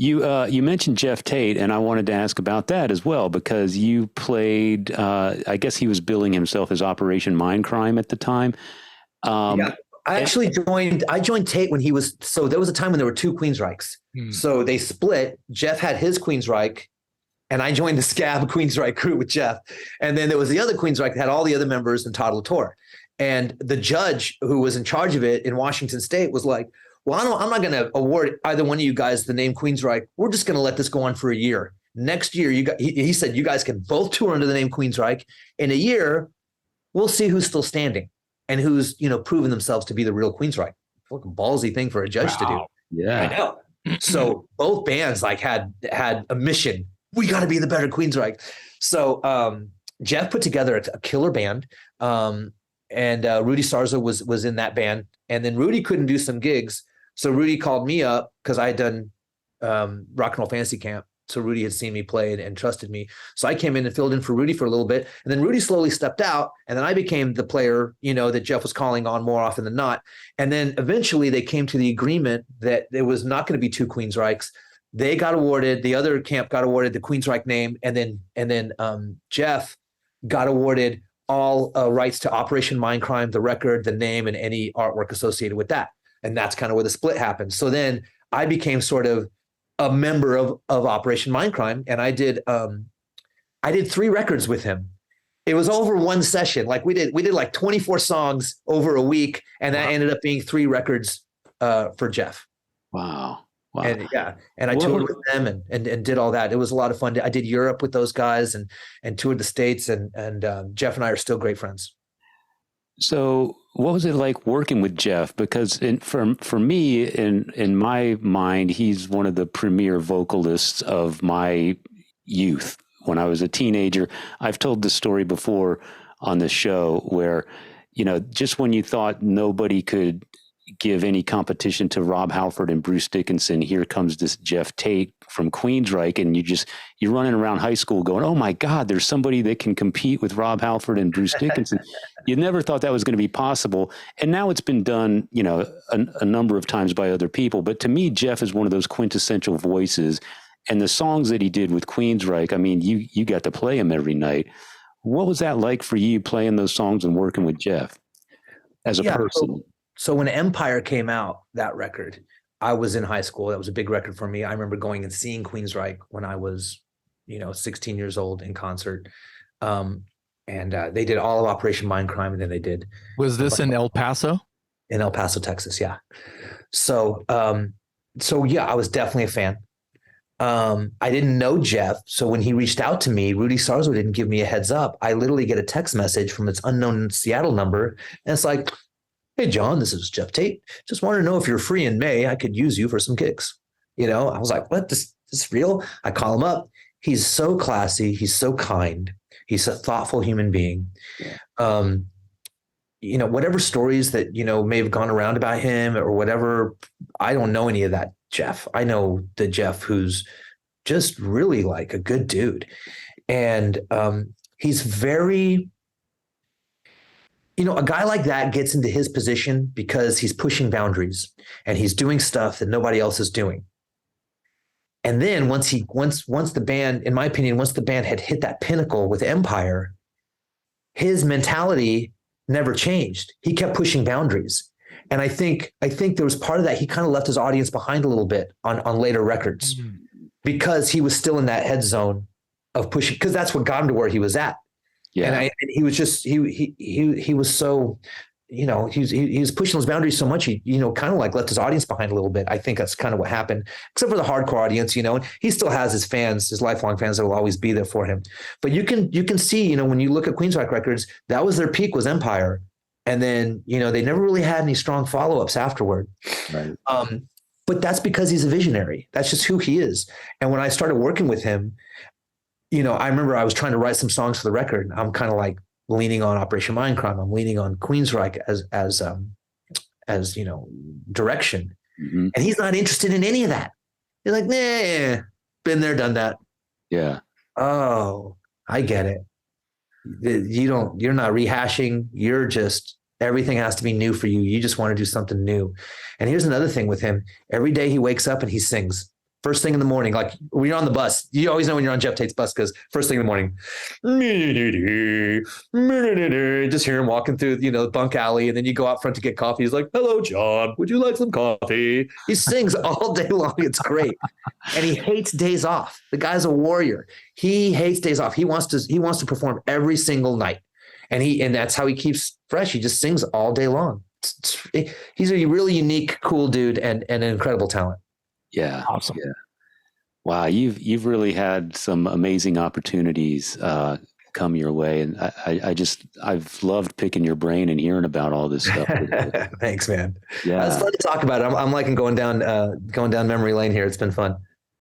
You mentioned Geoff Tate, and I wanted to ask about that as well because you played. I guess he was billing himself as Operation Mindcrime at the time. Yeah, I actually joined. I joined Tate when he was. So there was a time when there were two Queensryches. So they split. Geoff had his Queensryche, and I joined the Scab Queensryche crew with Geoff. And then there was the other Queensryche that had all the other members and Todd Latour. And the judge who was in charge of it in Washington State was like, well, I'm not going to award either one of you guys the name Queensryche. We're just going to let this go on for a year. Next year, he said, you guys can both tour under the name Queensryche. In a year, we'll see who's still standing and who's, proven themselves to be the real Queensryche. Fucking ballsy thing for a judge to do. Yeah, I know. So both bands had a mission. We got to be the better Queensryche. So Geoff put together a killer band. And Rudy Sarzo was in that band. And then Rudy couldn't do some gigs. So Rudy called me up because I had done Rock and Roll Fantasy Camp. So Rudy had seen me play and trusted me. So I came in and filled in for Rudy for a little bit. And then Rudy slowly stepped out. And then I became the player, that Geoff was calling on more often than not. And then eventually they came to the agreement that there was not going to be two Queensryches. They got awarded, the other camp got awarded the Queensryche name. And then Geoff got awarded all rights to Operation Mindcrime, the record, the name, and any artwork associated with that. And that's kind of where the split happened. So then I became sort of a member of Operation Mindcrime, and I did 3 records with him. It was over one session. Like we did like 24 songs over a week, and that ended up being 3 records for Geoff. Wow. And I toured with them and did all that. It was a lot of fun. I did Europe with those guys and toured the States, and Geoff and I are still great friends. So what was it like working with Geoff? Because for me, in my mind, he's one of the premier vocalists of my youth. When I was a teenager, I've told this story before on the show where, just when you thought nobody could give any competition to Rob Halford and Bruce Dickinson, here comes this Geoff Tate from Queensryche, and you're running around high school going, oh my God, there's somebody that can compete with Rob Halford and Bruce Dickinson. You never thought that was going to be possible. And now it's been done, a number of times by other people. But to me, Geoff is one of those quintessential voices. And the songs that he did with Queensryche, I mean, you got to play him every night. What was that like for you playing those songs and working with Geoff as a person? So when Empire came out, that record, I was in high school. That was a big record for me. I remember going and seeing Queensryche when I was, 16 years old in concert. And they did all of Operation Mindcrime, and then they did. Was this in El Paso? In El Paso, Texas, yeah. So yeah, I was definitely a fan. I didn't know Geoff. So when he reached out to me, Rudy Sarzo didn't give me a heads up. I literally get a text message from this unknown Seattle number. And it's like, hey, John, this is Geoff Tate. Just wanted to know if you're free in May. I could use you for some gigs. I was like, what? This is real? I call him up. He's so classy. He's so kind. He's a thoughtful human being. Whatever stories that, may have gone around about him or whatever, I don't know any of that Geoff. I know the Geoff who's just really like a good dude. And he's very... a guy like that gets into his position because he's pushing boundaries and he's doing stuff that nobody else is doing. And then once the band, in my opinion, once the band had hit that pinnacle with Empire, his mentality never changed. He kept pushing boundaries. And I think there was part of that. He kind of left his audience behind a little bit on later records because he was still in that head zone of pushing, because that's what got him to where he was at. Yeah. And he was just, he was so, he was pushing those boundaries so much, he, kind of like left his audience behind a little bit. I think that's kind of what happened, except for the hardcore audience, and he still has his fans, his lifelong fans that will always be there for him. But you can see, when you look at Queensryche records, that was their peak, was Empire. And then, they never really had any strong follow-ups afterward. Right. But that's because he's a visionary. That's just who he is. And when I started working with him, I remember I was trying to write some songs for the record. I'm kind of like leaning on Operation Mindcrime. I'm leaning on Queensryche as direction. Mm-hmm. And he's not interested in any of that. He's like, nah, been there, done that. Yeah. Oh, I get it. You're not rehashing. You're just, everything has to be new for you. You just want to do something new. And here's another thing with him. Every day he wakes up and he sings. First thing in the morning, like when you're on the bus, you always know when you're on Geoff Tate's bus because first thing in the morning, just hear him walking through, the bunk alley, and then you go out front to get coffee. He's like, "Hello, John. Would you like some coffee?" He sings all day long. It's great, and he hates days off. The guy's a warrior. He hates days off. He wants to perform every single night, and that's how he keeps fresh. He just sings all day long. He's a really unique, cool dude, and an incredible talent. Yeah. Awesome. Yeah. Wow. You've really had some amazing opportunities come your way. And I've loved picking your brain and hearing about all this stuff. Thanks, man. Yeah. It's fun to talk about it. I'm liking going down memory lane here. It's been fun.